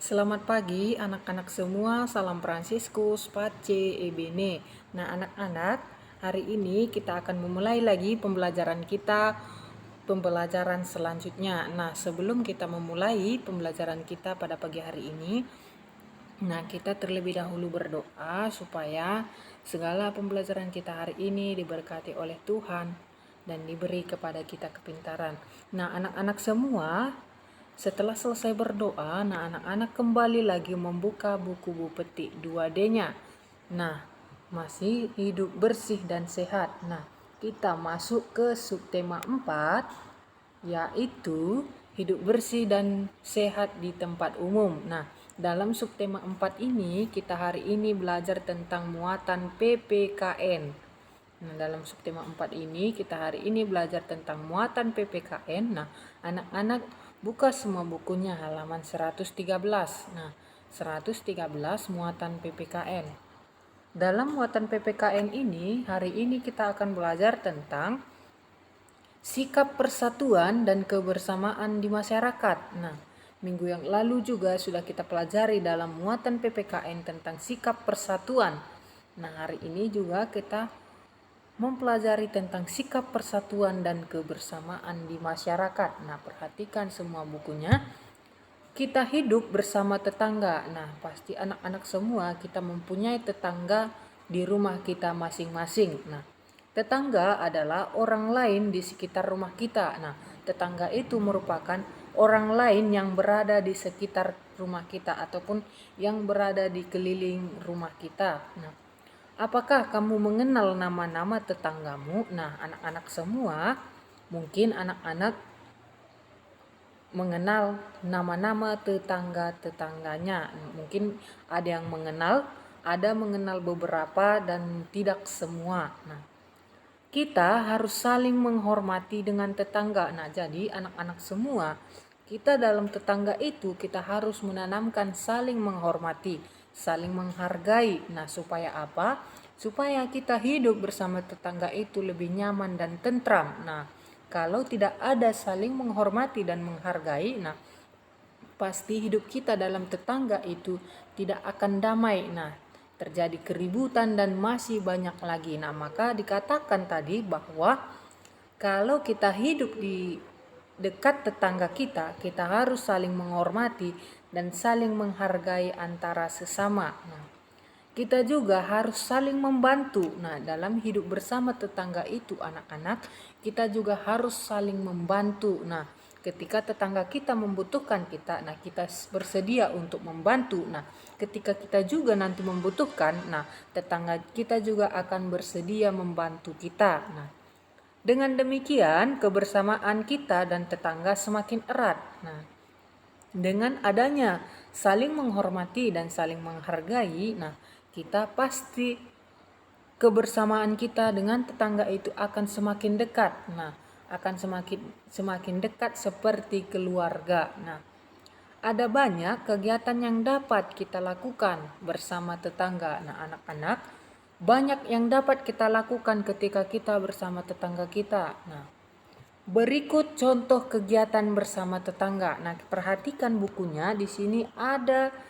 Selamat pagi anak-anak semua, salam Fransiskus, Pace, Ebene. Nah anak-anak, hari ini kita akan memulai lagi pembelajaran selanjutnya. Nah sebelum kita memulai pembelajaran kita pada pagi hari ini, nah kita terlebih dahulu berdoa supaya segala pembelajaran kita hari ini diberkati oleh Tuhan dan diberi kepada kita kepintaran. Nah anak-anak semua, setelah selesai berdoa, nah anak-anak kembali lagi membuka buku petik 2D-nya. Nah, masih hidup bersih dan sehat. Nah, kita masuk ke subtema 4, yaitu hidup bersih dan sehat di tempat umum. Nah, dalam subtema 4 ini kita hari ini belajar tentang muatan PPKN. Nah, dalam subtema 4 ini kita hari ini belajar tentang muatan PPKN. Nah, anak-anak buka semua bukunya halaman 113. Nah, 113 muatan PPKN. Dalam muatan PPKN ini, hari ini kita akan belajar tentang sikap persatuan dan kebersamaan di masyarakat. Nah, minggu yang lalu juga sudah kita pelajari dalam muatan PPKN tentang sikap persatuan. Nah, hari ini juga kita mempelajari tentang sikap persatuan dan kebersamaan di masyarakat. Nah, perhatikan semua bukunya. Kita hidup bersama tetangga. Nah, pasti anak-anak semua kita mempunyai tetangga di rumah kita masing-masing. Nah, tetangga adalah orang lain di sekitar rumah kita. Nah, tetangga itu merupakan orang lain yang berada di sekitar rumah kita ataupun yang berada di keliling rumah kita. Nah, apakah kamu mengenal nama-nama tetanggamu? Nah, anak-anak semua, mungkin anak-anak mengenal nama-nama tetangga-tetangganya. Mungkin ada yang mengenal, ada mengenal beberapa dan tidak semua. Nah, kita harus saling menghormati dengan tetangga. Nah, jadi anak-anak semua, kita dalam tetangga itu kita harus menanamkan saling menghormati, saling menghargai. Nah, supaya apa? Supaya kita hidup bersama tetangga itu lebih nyaman dan tentram. Nah, kalau tidak ada saling menghormati dan menghargai, nah pasti hidup kita dalam tetangga itu tidak akan damai. Nah, terjadi keributan dan masih banyak lagi. Nah, maka dikatakan tadi bahwa kalau kita hidup di dekat tetangga kita, kita harus saling menghormati dan saling menghargai antara sesama. Nah, kita juga harus saling membantu. Nah, dalam hidup bersama tetangga itu anak-anak, kita juga harus saling membantu. Nah, ketika tetangga kita membutuhkan kita, nah kita bersedia untuk membantu. Nah, ketika kita juga nanti membutuhkan, nah tetangga kita juga akan bersedia membantu kita. Nah, dengan demikian kebersamaan kita dan tetangga semakin erat. Nah, dengan adanya saling menghormati dan saling menghargai, nah kita pasti kebersamaan kita dengan tetangga itu akan semakin dekat. Nah, akan semakin dekat seperti keluarga. Nah, ada banyak kegiatan yang dapat kita lakukan bersama tetangga. Nah, anak-anak, banyak yang dapat kita lakukan ketika kita bersama tetangga kita. Nah, berikut contoh kegiatan bersama tetangga. Nah, perhatikan bukunya. Di sini ada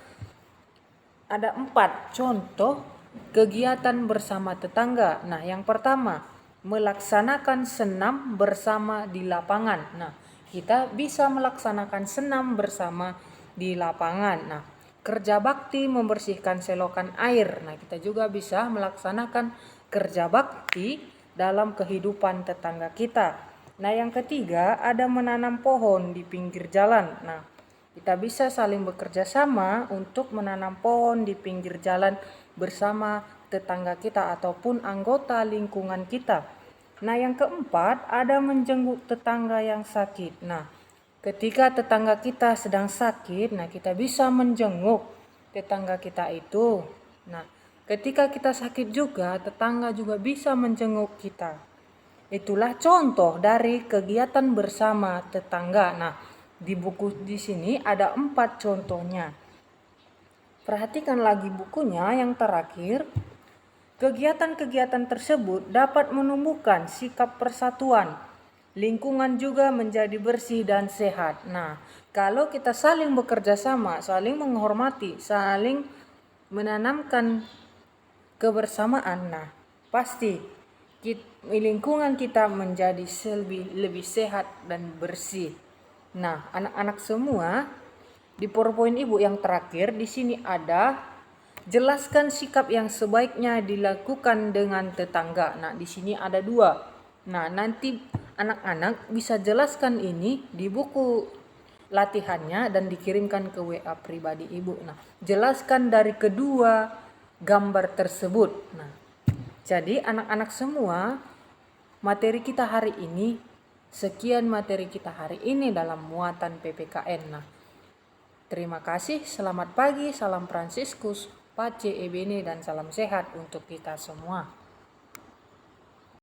4 contoh kegiatan bersama tetangga. Nah, yang pertama, melaksanakan senam bersama di lapangan. Nah, kita bisa melaksanakan senam bersama di lapangan. Nah, kerja bakti membersihkan selokan air. Nah, kita juga bisa melaksanakan kerja bakti dalam kehidupan tetangga kita. Nah, yang ketiga ada menanam pohon di pinggir jalan. Nah, kita bisa saling bekerja sama untuk menanam pohon di pinggir jalan bersama tetangga kita ataupun anggota lingkungan kita. Nah, yang keempat ada menjenguk tetangga yang sakit. Nah, ketika tetangga kita sedang sakit, nah kita bisa menjenguk tetangga kita itu. Nah, ketika kita sakit juga, tetangga juga bisa menjenguk kita. Itulah contoh dari kegiatan bersama tetangga. Nah, di buku di sini ada 4 contohnya. Perhatikan lagi bukunya yang terakhir. Kegiatan-kegiatan tersebut dapat menumbuhkan sikap persatuan lingkungan juga menjadi bersih dan sehat. Nah, kalau kita saling bekerja sama, saling menghormati, saling menanamkan kebersamaan, nah pasti lingkungan kita menjadi lebih sehat dan bersih. Nah, anak-anak semua, di PowerPoint Ibu yang terakhir di sini ada jelaskan sikap yang sebaiknya dilakukan dengan tetangga. Nah, di sini ada 2. Nah, nanti anak-anak bisa jelaskan ini di buku latihannya dan dikirimkan ke WA pribadi Ibu. Nah, jelaskan dari kedua gambar tersebut. Nah, jadi anak-anak semua, materi kita hari ini, sekian materi kita hari ini dalam muatan PPKN. Nah, terima kasih, selamat pagi, salam Fransiskus, Pace Ebene, dan salam sehat untuk kita semua.